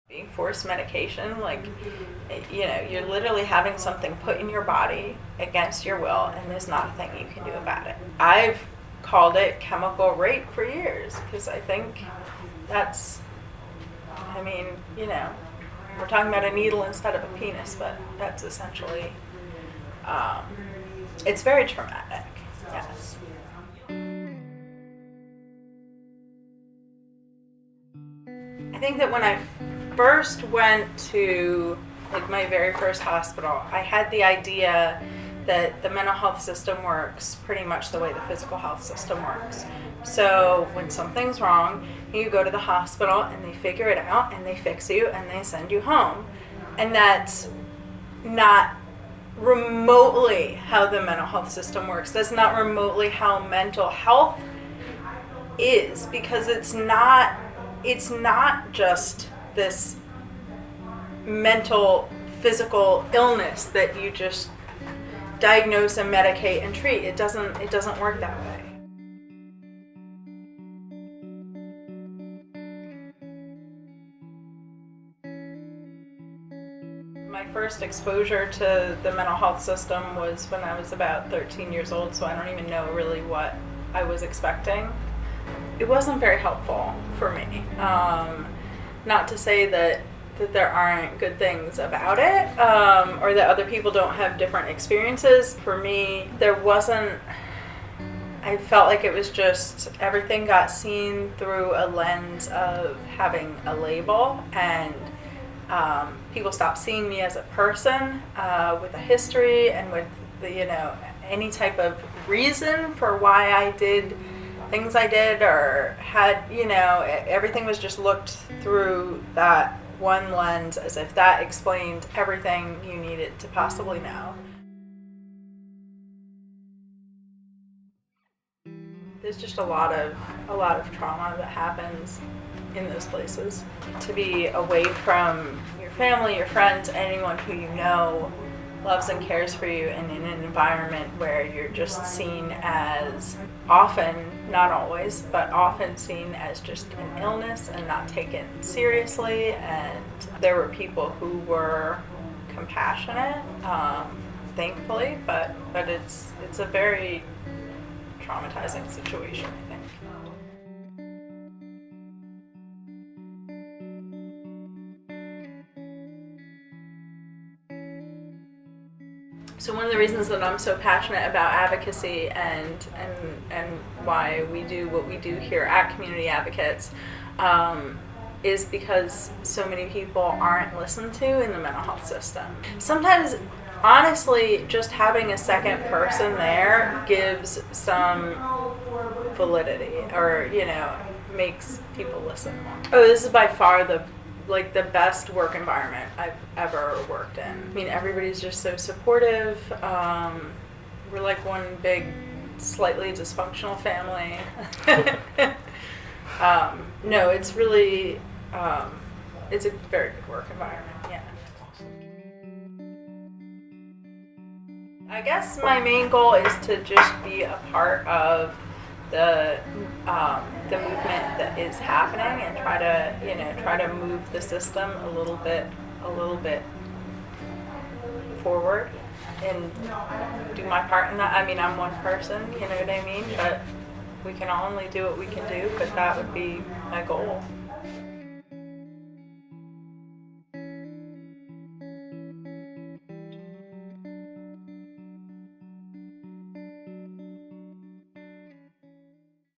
Being forced medication, like, you're literally having something put in your body against your will, and there's not a thing you can do about it. I've called it chemical rape for years because I think that's, we're talking about a needle instead of a penis, but that's essentially, it's very traumatic, yes. I think that when I first went to my very first hospital, I had the idea that the mental health system works pretty much the way the physical health system works. So when something's wrong, you go to the hospital and they figure it out and they fix you and they send you home. And that's not remotely how the mental health system works. That's not remotely how mental health is, because it's not just this mental physical illness that you just diagnose and medicate and treat. It doesn't work that way. My first exposure to the mental health system was when I was about 13 years old, so I don't even know really what I was expecting. It wasn't very helpful for me. Not to say that there aren't good things about it, or that other people don't have different experiences. For me, I felt like it was just everything got seen through a lens of having a label, and people stopped seeing me as a person with a history and with any type of reason for why I did things I did or had, everything was just looked through that one lens as if that explained everything you needed to possibly know. There's just a lot of trauma that happens in those places. To be away from your family, your friends, anyone who you know loves and cares for you, and in an environment where you're just seen as often, not always, but often seen as just an illness and not taken seriously. And there were people who were compassionate, thankfully, but it's a very traumatizing situation, I think. So one of the reasons that I'm so passionate about advocacy and why we do what we do here at Community Advocates is because so many people aren't listened to in the mental health system. Sometimes, honestly, just having a second person there gives some validity, or makes people listen more. Oh, this is by far the best work environment I've ever worked in. Everybody's just so supportive. We're like one big, slightly dysfunctional family. No, it's really, it's a very good work environment, yeah. I guess my main goal is to just be a part of the movement that is happening, and try to move the system a little bit forward and do my part in that. I'm one person, you know what I mean? But we can only do what we can do, but that would be my goal.